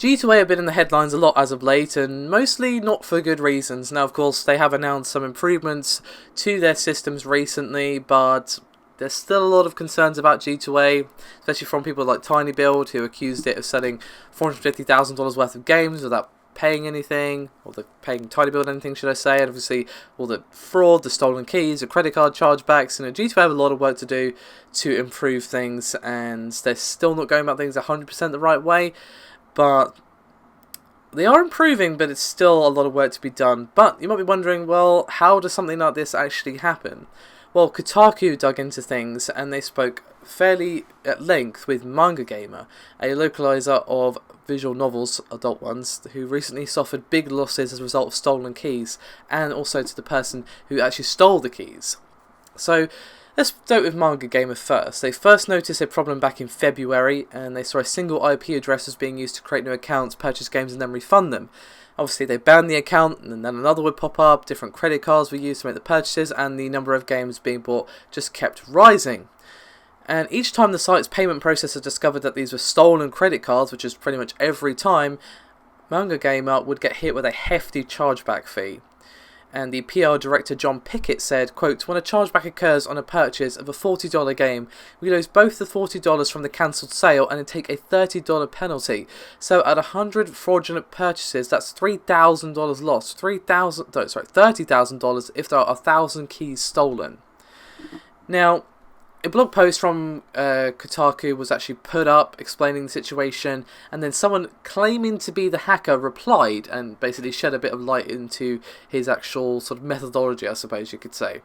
G2A have been in the headlines a lot as of late, and mostly not for good reasons. Now, of course, they have announced some improvements to their systems recently, but there's still a lot of concerns about G2A, especially from people like TinyBuild, who accused it of selling $450,000 worth of games without paying anything, or paying TinyBuild anything, should I say, and obviously all the fraud, the stolen keys, the credit card chargebacks. G2A have a lot of work to do to improve things, and they're still not going about things 100% the right way. But they are improving, but it's still a lot of work to be done. But you might be wondering, well, how does something like this actually happen? Well, Kotaku dug into things, and they spoke fairly at length with Manga Gamer, a localizer of visual novels, adult ones, who recently suffered big losses as a result of stolen keys, and also to the person who actually stole the keys. So let's start with Manga Gamer first. They first noticed a problem back in February, and they saw a single IP address was being used to create new accounts, purchase games, and then refund them. Obviously, they banned the account, and then another would pop up, different credit cards were used to make the purchases, and the number of games being bought just kept rising. And each time the site's payment processor discovered that these were stolen credit cards, which is pretty much every time, Manga Gamer would get hit with a hefty chargeback fee. And the PR director John Pickett said, quote, "When a chargeback occurs on a purchase of a $40 game, we lose both the $40 from the cancelled sale and then take a $30 penalty. So at 100 fraudulent purchases, that's $3,000 lost. $30,000 if there are 1,000 keys stolen." Now, a blog post from Kotaku was actually put up explaining the situation, and then someone claiming to be the hacker replied and basically shed a bit of light into his actual sort of methodology, I suppose you could say.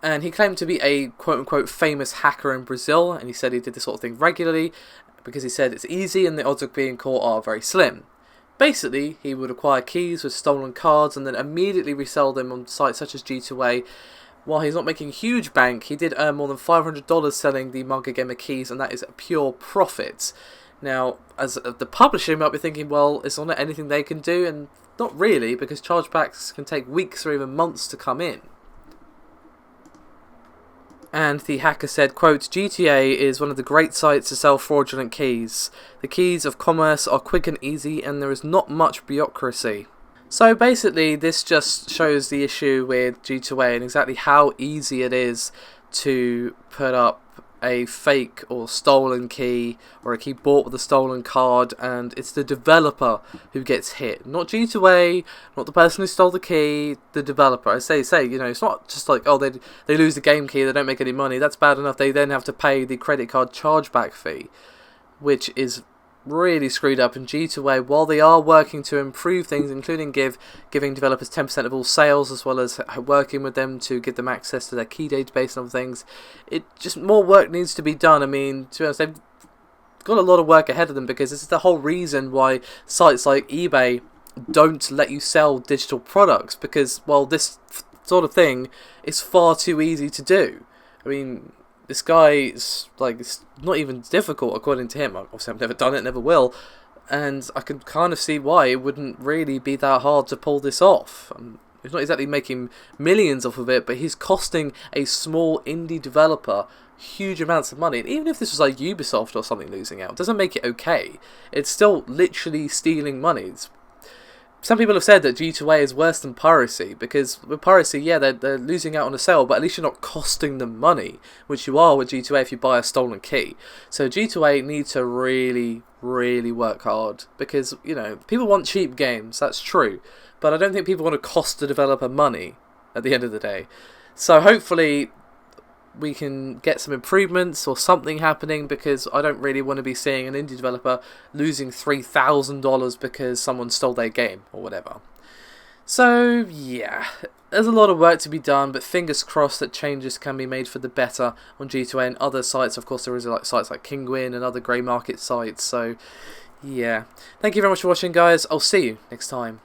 And he claimed to be a quote-unquote famous hacker in Brazil, and he said he did this sort of thing regularly because he said it's easy and the odds of being caught are very slim. Basically, he would acquire keys with stolen cards and then immediately resell them on sites such as G2A. While he's not making huge bank, he did earn more than $500 selling the Manga Gamer keys, and that is pure profit. Now, as the publisher, you might be thinking, well, is there not anything they can do? And not really, because chargebacks can take weeks or even months to come in. And the hacker said, quote, "G2A is one of the great sites to sell fraudulent keys. The keys of commerce are quick and easy, and there is not much bureaucracy." So basically, this just shows the issue with G2A and exactly how easy it is to put up a fake or stolen key, or a key bought with a stolen card, and it's the developer who gets hit. Not G2A, not the person who stole the key, the developer. As they say, it's not just like, oh, they lose the game key, they don't make any money. That's bad enough. They then have to pay the credit card chargeback fee, which is really screwed up. And G2A, while they are working to improve things, including giving developers 10% of all sales, as well as working with them to give them access to their key database and other things, more work needs to be done. I mean, to be honest, they've got a lot of work ahead of them, because this is the whole reason why sites like eBay don't let you sell digital products, because, well, this sort of thing is far too easy to do. I mean, this guy is it's not even difficult according to him. Obviously, I've never done it, never will, and I can kind of see why it wouldn't really be that hard to pull this off. He's not exactly making millions off of it, but he's costing a small indie developer huge amounts of money. And even if this was like Ubisoft or something losing out, it doesn't make it okay. It's still literally stealing money. Some people have said that G2A is worse than piracy, because with piracy, yeah, they're losing out on a sale, but at least you're not costing them money, which you are with G2A if you buy a stolen key. So G2A need to really, really work hard, because, people want cheap games, that's true, but I don't think people want to cost the developer money at the end of the day. So hopefully we can get some improvements or something happening, because I don't really want to be seeing an indie developer losing $3,000 because someone stole their game or whatever. So yeah, there's a lot of work to be done, but fingers crossed that changes can be made for the better on G2A and other sites. Of course, there is sites like Kinguin and other grey market sites. So yeah, thank you very much for watching, guys. I'll see you next time.